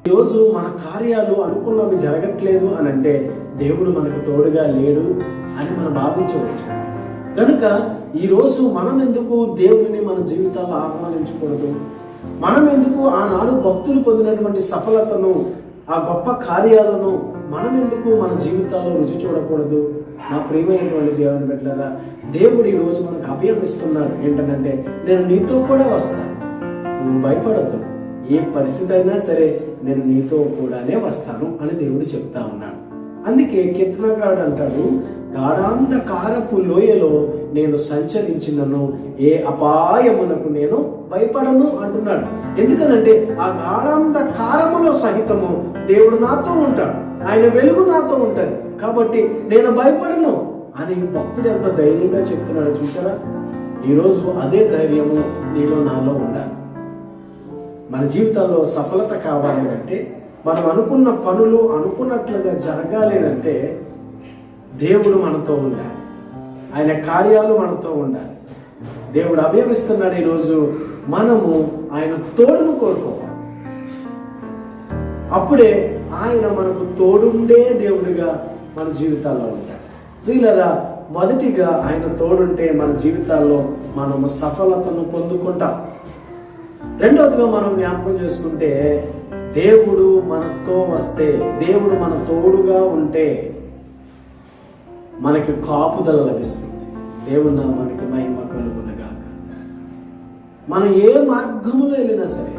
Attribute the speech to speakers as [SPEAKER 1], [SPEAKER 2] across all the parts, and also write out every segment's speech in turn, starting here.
[SPEAKER 1] ఈరోజు మన కార్యాలు అనుకున్నవి జరగట్లేదు అని అంటే దేవుడు మనకు తోడుగా లేడు అని మనం భావించవచ్చు. కనుక ఈరోజు మనం ఎందుకు దేవుడిని మన జీవితాల్లో ఆహ్వానించకూడదు? మనం ఎందుకు ఆనాడు భక్తులు పొందినటువంటి సఫలతను, ఆ గొప్ప కార్యాలను మనం ఎందుకు మన జీవితాల్లో రుచి చూడకూడదు? నా ప్రియమైనటువంటి దేవుని బిడ్డలారా, దేవుడు ఈరోజు మనకు అభయం ఇస్తున్నాడు. ఏంటంటే, నేను నీతో కూడా వస్తాను, నువ్వు భయపడద్దు, ఏ పరిస్థితి అయినా సరే నేను నీతో కూడానే వస్తాను అని దేవుడు చెప్తా ఉన్నాడు. అందుకే కీర్తనకారుడు అంటాడు, గాఢాంధకారపు లోయలో నేను సంచరించినను ఏ అపాయమునకు నేను భయపడను అంటున్నాడు. ఎందుకనంటే ఆ గాఢాంధకారములో సహితము దేవుడు నాతో ఉంటాడు, ఆయన వెలుగు నాతో ఉంటుంది, కాబట్టి నేను భయపడను అని భక్తుడు ఎంత ధైర్యంగా చెప్తున్నాడు చూసారా? ఈరోజు అదే ధైర్యము నీలో నాలో ఉండాలి. మన జీవితాల్లో సఫలత కావాలి అంటే, మనం అనుకున్న పనులు అనుకున్నట్లుగా జరగాలి అంటే దేవుడు మనతో ఉండాలి, ఆయన కార్యాలు మనతో ఉండాలి. దేవుడు అభయమిస్తున్నాడు. ఈరోజు మనము ఆయన తోడును కోరుకోవాలి. అప్పుడే ఆయన మనకు తోడుండే దేవుడిగా మన జీవితాల్లో ఉంటాడు. ప్రియులారా, మొదటిగా ఆయన తోడుంటే మన జీవితాల్లో మనము సఫలతను పొందుకుంటాం. రెండవదిగా మనం జ్ఞాపకం చేసుకుంటే, దేవుడు మనతో వస్తే, దేవుడు మన తోడుగా ఉంటే మనకి కాపుదల లభిస్తుంది. దేవుడు మనకి మహిమ కలుగునుగాక. మనం ఏ మార్గములో వెళ్ళినా సరే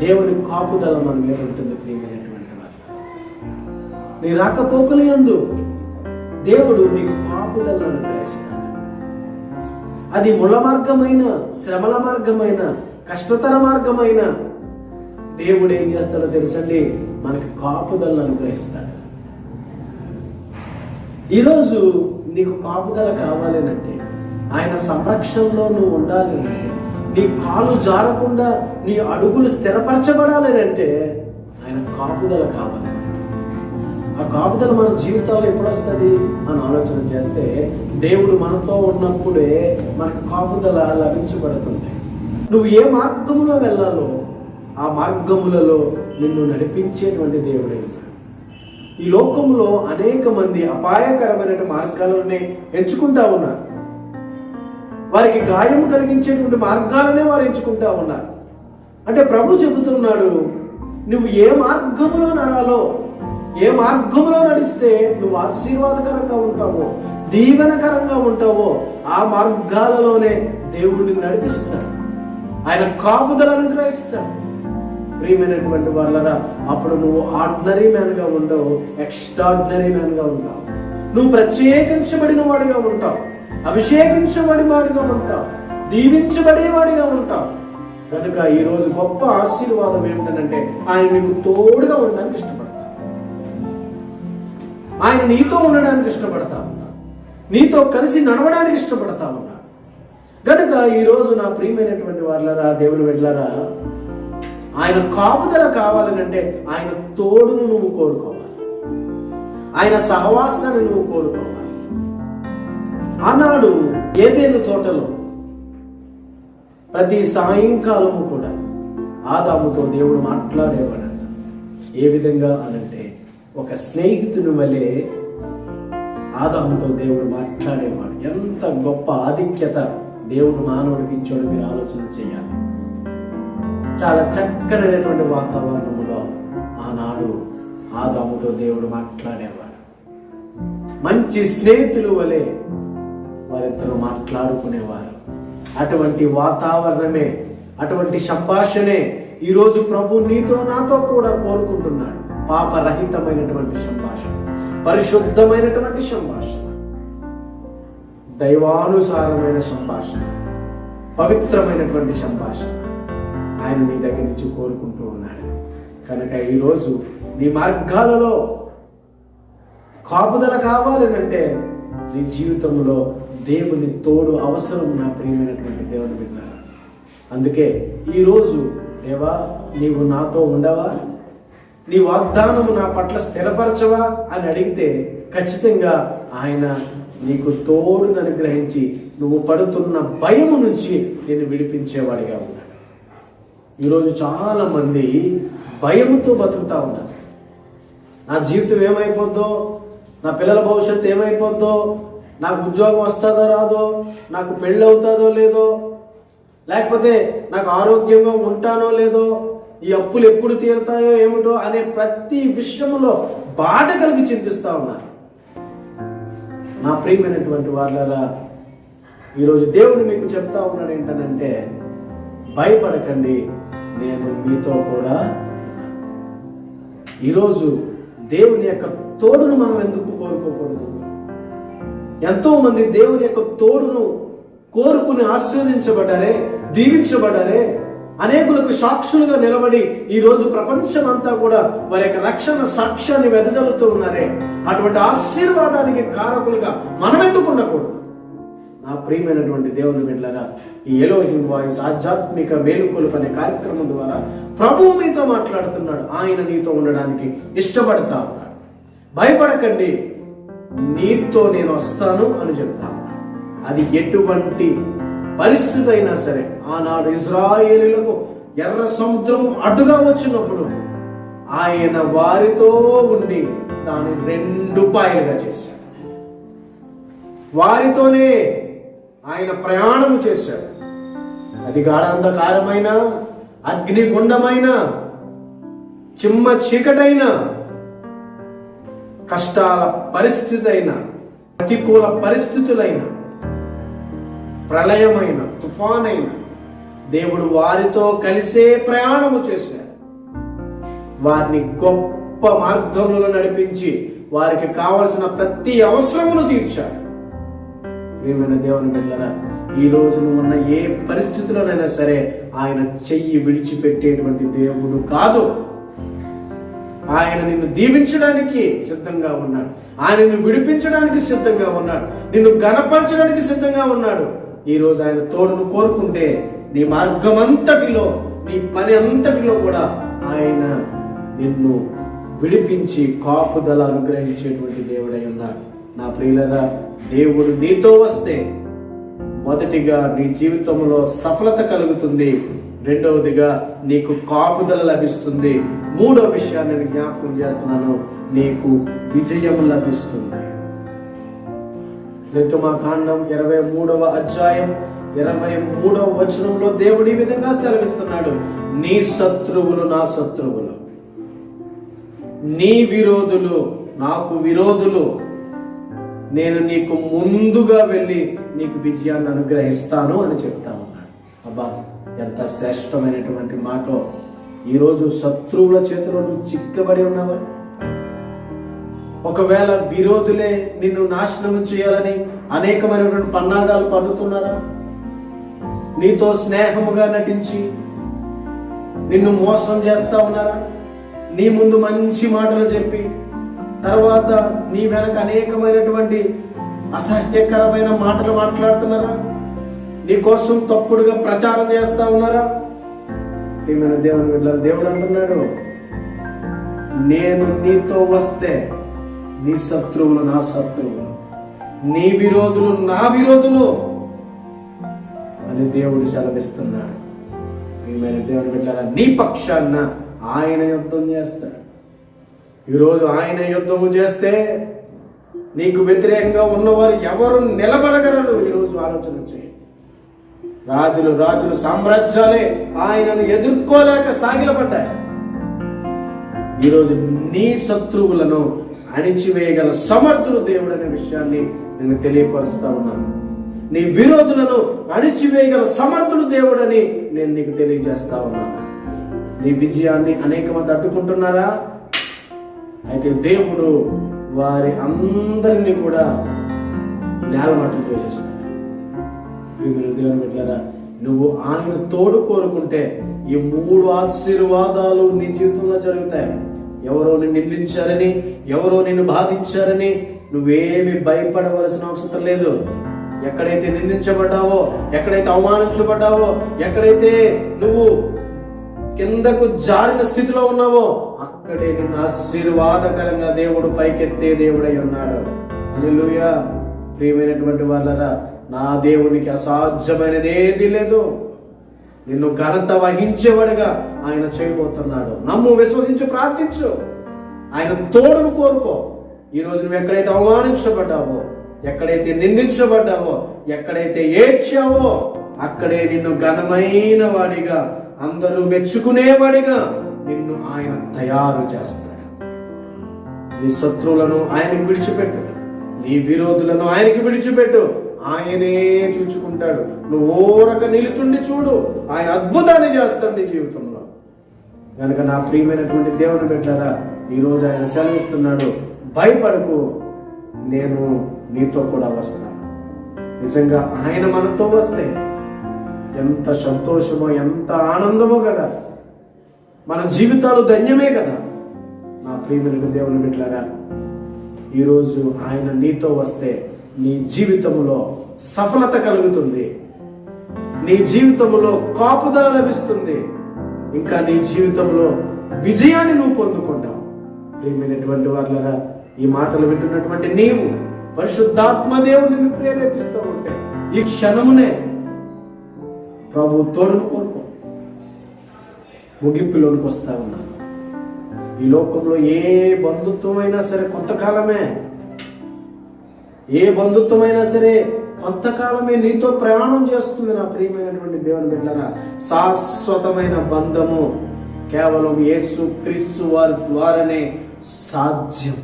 [SPEAKER 1] దేవుని కాపుదల మన మీద ఉంటుంది. ప్రియమైనటువంటి వారు, నీ రాకపోకలు యందు దేవుడు నీకు కాపుదలను అనుగ్రహిస్తాడు. అది ముళ్ళ మార్గమైన, శ్రమల మార్గమైన, కష్టతర మార్గమైన దేవుడు ఏం చేస్తాడో తెలుసండి, మనకి కాపుదలను అనుగ్రహిస్తాడు. ఈరోజు నీకు కాపుదల కావాలి అంటే, ఆయన సంరక్షణలో నువ్వు ఉండాలి అంటే, నీ కాలు జారకుండా నీ అడుగులు స్థిరపరచబడాలి అంటే ఆయన కాపుదల కావాలి. ఆ కాపుదల మన జీవితాల్లో ఎప్పుడు వస్తుంది అని ఆలోచన చేస్తే, దేవుడు మనతో ఉన్నప్పుడే మనకు కాపుదల లభించబడుతుంది. నువ్వు ఏ మార్గములో వెళ్ళాలో ఆ మార్గములలో నిన్ను నడిపించేటువంటి దేవుడే ఉన్నాడు. ఈ లోకంలో అనేక మంది అపాయకరమైన మార్గాలనే ఎంచుకుంటా ఉన్నారు. వారికి గాయం కలిగించేటువంటి మార్గాలనే వారు ఎంచుకుంటా ఉన్నారు. అంటే ప్రభు చెబుతున్నాడు, నువ్వు ఏ మార్గములో నడాలో, ఏ మార్గంలో నడిస్తే నువ్వు ఆశీర్వాదకరంగా ఉంటావో, దీవెనకరంగా ఉంటావో, ఆ మార్గాలలోనే దేవుడిని నడిపిస్తాడు. ఆయన కాపుదల అనుగ్రహిస్తాడు. ప్రియమైనటువంటి వాళ్ళరా, అప్పుడు నువ్వు ఆర్డినరీ మ్యాన్ గా ఉండవు, ఎక్స్ట్రాడినరీ మ్యాన్ గా ఉంటావు. నువ్వు ప్రత్యేకించబడిన వాడిగా ఉంటావు, అభిషేకించబడి వాడిగా ఉంటావు, దీవించబడేవాడిగా ఉంటావు. కనుక ఈరోజు గొప్ప ఆశీర్వాదం ఏమిటంటే, ఆయన నీకు తోడుగా ఉండడానికి ఇష్టపడతాడు. ఆయన నీతో ఉండడానికి ఇష్టపడతా ఉన్నాడు, నీతో కలిసి నడవడానికి ఇష్టపడతా ఉన్నాడు. కనుక ఈరోజు నా ప్రియమైనటువంటి వాళ్ళరా, దేవుని బిడ్డలారా, ఆయన కాపుదల కావాలనంటే ఆయన తోడును నువ్వు కోరుకోవాలి, ఆయన సహవాసాన్ని నువ్వు కోరుకోవాలి. ఆనాడు ఏదెను తోటలో ప్రతి సాయంకాలము కూడా ఆదాముతో దేవుడు మాట్లాడేవాడంట. ఏ విధంగా అనంటే, ఒక స్నేహితుని వలె ఆదాముతో దేవుడు మాట్లాడేవాడు. ఎంత గొప్ప ఆధిక్యత దేవుడు మానవుడికి ఇచ్చాడు మీరు ఆలోచన చేయాలి. చాలా చక్కనైనటువంటి వాతావరణంలో ఆనాడు ఆదాముతో దేవుడు మాట్లాడేవాడు. మంచి స్నేహితులు వలె వారిద్దరూ మాట్లాడుకునేవారు. అటువంటి వాతావరణమే, అటువంటి సంభాషణే ఈరోజు ప్రభు నీతో నాతో కూడా కోరుకుంటున్నాడు. పాపరహితమైనటువంటి సంభాషణ, పరిశుద్ధమైనటువంటి సంభాషణ, దైవానుసారమైన సంభాషణ, పవిత్రమైనటువంటి సంభాషణ ఆయన నీ దగ్గర నుంచి కోరుకుంటూ ఉన్నాడు. కనుక ఈరోజు నీ మార్గాలలో కాపుదల కావాలనంటే నీ జీవితంలో దేవుని తోడు అవసరం. నా ప్రియమైనటువంటి దేవుని బిడ్డలారా, అందుకే ఈరోజు దేవా నీవు నాతో ఉండవా, నీ వాగ్దానము నా పట్ల స్థిరపరచవా అని అడిగితే ఖచ్చితంగా ఆయన నీకు తోడును అనుగ్రహించి నువ్వు పడుతున్న భయము నుంచి నేను విడిపించేవాడిగా ఉన్నాడు. ఈరోజు చాలా మంది భయముతో బతుకుతా ఉన్నారు. నా జీవితం ఏమైపోద్దో, నా పిల్లల భవిష్యత్తు ఏమైపోద్దో, నాకు ఉద్యోగం వస్తుందో రాదో, నాకు పెళ్ళి అవుతుందో లేదో, లేకపోతే నాకు ఆరోగ్యంగా ఉంటానో లేదో, ఈ అప్పులు ఎప్పుడు తీరుతాయో ఏమిటో అనే ప్రతి విషయంలో బాధ కలిగి చింతిస్తూ ఉన్నారు. నా ప్రియమైనటువంటి వాళ్ళరా, ఈరోజు దేవుడు మీకు చెప్తా ఉన్నాడు ఏంటనంటే, భయపడకండి, నేను మీతో కూడా. ఈరోజు దేవుని యొక్క తోడును మనం ఎందుకు కోరుకోకూడదు? ఎంతో మంది దేవుని యొక్క తోడును కోరుకుని ఆశీర్వదించబడ్డారే, దీవించబడ్డారే, అనేకులకు సాక్షులుగా నిలబడి ఈరోజు ప్రపంచం అంతా కూడా వారి యొక్క రక్షణ సాక్ష్యాన్ని వెదజల్లుతూ ఉన్నారే. అటువంటి ఆశీర్వాదానికి కారకులుగా మనం ఎందుకు ఉండకూడదు? నా ప్రియమైనటువంటి దేవుని బిడ్డలారా, ఈ ఎలోహిం వాయిస్ ఆధ్యాత్మిక మేలుకొలుపు అనే కార్యక్రమం ద్వారా ప్రభువు మీతో మాట్లాడుతున్నాడు. ఆయన నీతో ఉండడానికి ఇష్టపడతా ఉన్నాడు. భయపడకండి, నీతో నేను వస్తాను అని చెప్తా ఉన్నాడు. అది ఎటువంటి పరిస్థితి అయినా సరే. ఆనాడు ఇశ్రాయేలీయులకు ఎర్ర సముద్రం అడ్డుగా వచ్చినప్పుడు ఆయన వారితో ఉండి దాన్ని 2 పాయలుగా చేశాడు. వారితోనే ఆయన ప్రయాణం చేశాడు. అది గాఢాంధకారమైన, అగ్నిగుండమైన, చిమ్మ చీకటైన, కష్టాల పరిస్థితి అయినా, ప్రతికూల పరిస్థితులైన, ప్రళయమైన, తుఫానైన, దేవుడు వారితో కలిసే ప్రయాణము చేశాడు. వారిని గొప్ప మార్గంలో నడిపించి వారికి కావలసిన ప్రతి అవసరమును తీర్చాడు. ప్రియమైన దేవుని బిడ్డలారా, ఈ రోజు నువ్వు ఉన్న ఏ పరిస్థితుల్లోనైనా సరే ఆయన చెయ్యి విడిచిపెట్టేటువంటి దేవుడు కాదు. ఆయన నిన్ను దీవించడానికి సిద్ధంగా ఉన్నాడు. ఆయన నిన్ను విడిపించడానికి సిద్ధంగా ఉన్నాడు. నిన్ను ఘనపరచడానికి సిద్ధంగా ఉన్నాడు. ఈ రోజు ఆయన తోడును కోరుకుంటే నీ మార్గం అంతటిలో, నీ పని అంతటిలో కూడా ఆయన నిన్ను విడిపించి కాపుదల అనుగ్రహించేటువంటి దేవుడై ఉన్నాడు. నా ప్రియులరా, దేవుడు నీతో వస్తే మొదటిగా నీ జీవితంలో సఫలత కలుగుతుంది, రెండవదిగా నీకు కాపుదల లభిస్తుంది, మూడవ విషయాన్ని నేను జ్ఞాపకం చేస్తున్నాను, నీకు విజయం లభిస్తుంది. నిర్గమకాండం 23వ అధ్యాయం 23వ వచనంలో దేవుడు ఈ విధంగా సెలవిస్తున్నాడు, నీ శత్రువులు నా శత్రువులు, నీ విరోధులు నాకు విరోధులు, నేను నీకు ముందుగా వెళ్ళి నీకు విజయాన్ని అనుగ్రహిస్తాను అని చెప్తా ఉన్నాడు. అబ్బా, ఎంత శ్రేష్టమైనటువంటి మాట. ఈరోజు శత్రువుల చేతిలో నువ్వు చిక్కబడి ఉన్నావా? ఒకవేళ విరోధులే నిన్ను నాశనం చేయాలని అనేకమైనటువంటి పన్నాగాలు పన్నుతున్నారా? నీతో స్నేహముగా నటించి నిన్ను మోసం చేస్తా ఉన్నారా? నీ ముందు మంచి మాటలు చెప్పి తర్వాత నీ వెనక అనేకమైనటువంటి అసహ్యకరమైన మాటలు మాట్లాడుతున్నారా? నీ కోసం తప్పుడుగా ప్రచారం చేస్తా ఉన్నారా? ప్రియమైన దేవుని బిడ్డలారా, దేవుడు అంటున్నాడు, నేను నీతో వస్తే నీ శత్రువులు నా శత్రువులు, నీ విరోధులు నా విరోధులు అని దేవుడు సెలవిస్తున్నాడు. ప్రియమైన దేవుని బిడ్డలారా, నీ పక్షాన ఆయన యుద్ధం చేస్తాడు. ఈరోజు ఆయన యుద్ధము చేస్తే నీకు వ్యతిరేకంగా ఉన్నవారు ఎవరు నిలబడగలరు? ఈరోజు ఆలోచన చేయండి. రాజులు సామ్రాజ్యాలే ఆయనను ఎదుర్కోలేక సాగిలపడ్డాయి. ఈరోజు నీ శత్రువులను అణిచివేయగల సమర్థుడు దేవుడు అనే విషయాన్ని నేను తెలియపరుస్తా ఉన్నాను. నీ విరోధులను అణిచివేయగల సమర్థుడు దేవుడని నేను నీకు తెలియజేస్తా ఉన్నాను. నీ విజయాన్ని అనేక మంది అడ్డుకుంటున్నారా? అయితే దేవుడు వారి అందరినీ కూడా నేలమట్టం చేసేస్తాడు. దేవుని బిడ్డలారా, నువ్వు ఆయన తోడు కోరుకుంటే ఈ 3 ఆశీర్వాదాలు నీ జీవితంలో జరుగుతాయి. ఎవరో నిన్ను నిందించారని, ఎవరో నిన్ను బాధించారని నువ్వేమి భయపడవలసిన అవసరం లేదు. ఎక్కడైతే నిందించబడ్డావో, ఎక్కడైతే అవమానించబడ్డావో, ఎక్కడైతే నువ్వు కిందకు జారిన స్థితిలో ఉన్నావో అక్కడే నిన్ను ఆశీర్వాదకరంగా దేవుడు పైకెత్తే దేవుడై ఉన్నాడు. హల్లెలూయా. ప్రియమైనటువంటి వాళ్ళరా, నా దేవునికి అసాధ్యమైనది ఏది లేదు. నిన్ను ఘనత వహించేవాడుగా ఆయన చేయబోతున్నాడు. నమ్ము, విశ్వసించు, ప్రార్థించు. ఆయన తోడును కోరుకో. ఈరోజు నువ్వు ఎక్కడైతే అవమానించబడ్డావో, ఎక్కడైతే నిందించబడ్డావో, ఎక్కడైతే ఏడ్చావో, అక్కడే నిన్ను ఘనమైన వాడిగా, అందరూ మెచ్చుకునేవాడిగా నిన్ను ఆయన తయారు చేస్తాడు. నీ శత్రువులను ఆయనకి విడిచిపెట్టు, నీ విరోధులను ఆయనకి విడిచిపెట్టు. ఆయనే చూచుకుంటాడు. నువ్వు ఓరక నిలుచుండి చూడు, ఆయన అద్భుతాన్ని చేస్తాడు నీ జీవితంలో. కనుక నా ప్రియమైనటువంటి దేవుని బిడ్డలారా, ఈరోజు ఆయన సెలవిస్తున్నాడు, భయపడకు, నేను నీతో కూడా వస్తాను. నిజంగా ఆయన మనతో వస్తే ఎంత సంతోషమో, ఎంత ఆనందమో కదా. మన జీవితాలు ధన్యమే కదా. నా ప్రియమైన దేవుని బిడ్డలారా, ఈరోజు ఆయన నీతో వస్తే నీ జీవితంలో సఫలత కలుగుతుంది, నీ జీవితంలో కాపుదల లభిస్తుంది, ఇంకా నీ జీవితంలో విజయాన్ని నువ్వు పొందుకుంటావు. ప్రియమైనటువంటి వాళ్ళరా, ఈ మాటలు వింటున్నటువంటి నీవు పరిశుద్ధాత్మ దేవుడు నిన్ను ప్రేరేపిస్తూ ఉంటే ఈ క్షణమునే ప్రభు తోడును కోరుకో. ముగింపులోనికి వస్తా ఉన్నాను. ఈ లోకంలో ఏ బంధుత్వమైనా సరే కొంతకాలమే, ఏ బంధుత్వమైనా సరే కొంతకాలమే నీతో ప్రయాణం చేస్తుంది. నా ప్రియమైనటువంటి దేవుని బిడ్డలారా, శాశ్వతమైన బంధము కేవలం యేసు క్రీస్తు వారి ద్వారానే సాధ్యం.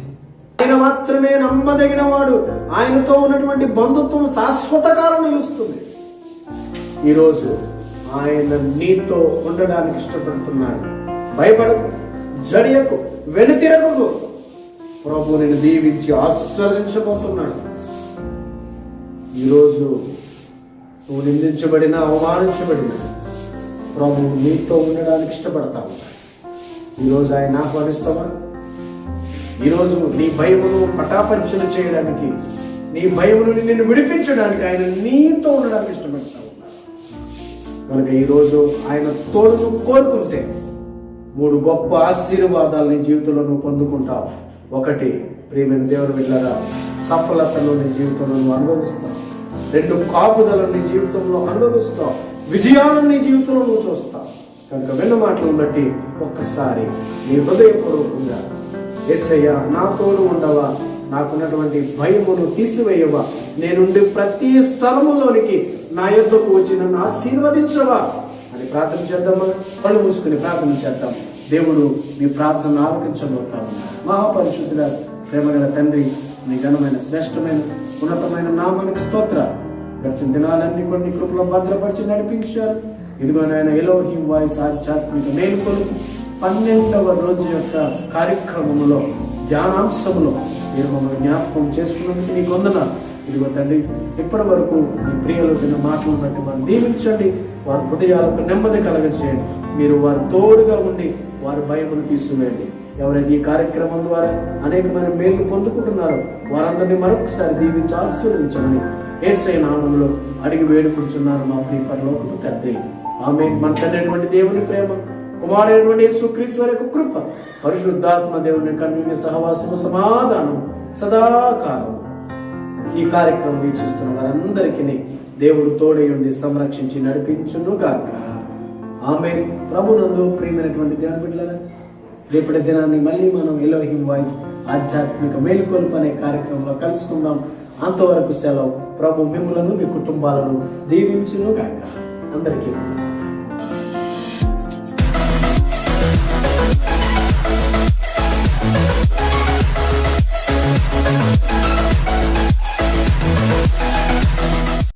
[SPEAKER 1] ఆయన మాత్రమే నమ్మదగిన వాడు. ఆయనతో ఉన్నటువంటి బంధుత్వం శాశ్వత కాలం నిలుస్తుంది. ఈరోజు ఆయన నీతో ఉండడానికి ఇష్టపడుతున్నాడు. భయపడకు, జడియకు, వెనుతిరగకు. ప్రభు నిన్ను దీవించి ఆశీర్వదించబోతున్నాడు. ఈరోజు నువ్వు నిందించబడినా, అవమానించబడినా ప్రభు నీతో ఉండడానికి ఇష్టపడతా ఉన్నాడు. ఈరోజు ఆయన ఆహ్వానిస్తావా? ఈరోజు నీ భయమును పటాపంచన చేయడానికి, నీ భయమును నిన్ను విడిపించడానికి ఆయన నీతో ఉండడానికి ఇష్టపడతా ఉన్నాడు. కనుక ఈరోజు ఆయన తోడును కోరుకుంటే 3 గొప్ప ఆశీర్వాదాలు నీ జీవితంలో నువ్వు పొందుకుంటావు. 1, ప్రియమైన దేవుని బిడ్డలారా, సఫలతను నీ జీవితంలో నువ్వు అనుభవిస్తావు. 2, కాపుదలను నీ జీవితంలో అనుభవిస్తావు. విజయాలను నీ జీవితంలో నువ్వు చూస్తావు. కనుక విన్న మాటలను బట్టి ఒక్కసారి నీ హృదయపూర్వకంగా, యేసయ్యా నా తోడు ఉండవా, నాకున్నటువంటి భయమును తీసివేయవా, నేనుండి ప్రతి స్థలములోనికి నా యొద్దకు వచ్చి నన్ను ఆశీర్వదించవా అని ప్రార్థన చేద్దామా? కళ్ళు మూసుకుని ప్రార్థన చేద్దాం. దేవుడు నీ ప్రార్థన ఆలకించబోతా ఉన్నాడు. మహాపరిశుద్ధుల ప్రేమగల తండ్రి, నీ ఘనమైన శ్రేష్టమైన ఉన్నతమైన నామానికి స్తోత్ర. గడిచిన దినాలన్నీ కొన్ని కృపలో భద్రపరిచి నడిపించారు. ఇదిగో నాయన ఎలోహిం వాయిస్ ఆధ్యాత్మిక మేలుకొలుపు 12వ రోజు యొక్క కార్యక్రమంలో, ధ్యానాంశంలో మీరు మమ్మల్ని జ్ఞాపకం చేసుకున్నందుకు నీకు వందనాలు. ఇదిగో తండ్రి, ఇప్పటి వరకు మీ ప్రియులు విన్న మాటలను బట్టి మనం దీవించండి. వారి హృదయాలకు నెమ్మది కలగచేయండి. మీరు వారు తోడుగా ఉండి వారి భయమును తీసివేయండి. ఎవరైతే ఈ కార్యక్రమం ద్వారా అనేకమైన మేలు పొందుకుంటున్నారో వారందరినీ మరొకసారి దీవించి ఆశీర్వదించమని యేసయ్య నామములో అడిగి వేడుకుంటున్నాను మా ప్రియ పరలోకపు తండ్రి. ఆమేన్. మన తండ్రి దేవుని ప్రేమ, కుమారుడైనటువంటి యేసుక్రీస్తు వారి యొక్క కృప, పరిశుద్ధాత్మ దేవుని కన్నుని సహవాసము, సమాధానం సదాకాలం ఈ కార్యక్రమం వీక్షిస్తున్న వారందరికీ దేవుడు తోడయుండి సంరక్షించి నడిపించును గాక. ఆమేన్. ప్రభునందు ప్రియమైనటువంటి దేవుని బిడ్డలారా, రేపటి దినాన్ని మళ్ళీ మనం ఎలోహిం వాయిస్ ఆధ్యాత్మిక మేలుకొలుపు అనే కార్యక్రమంలో కలుసుకుందాం. అంతవరకు సెలవు. ప్రభు మిమ్ములను, మీ కుటుంబాలను దీవించును గాక. అందరికీ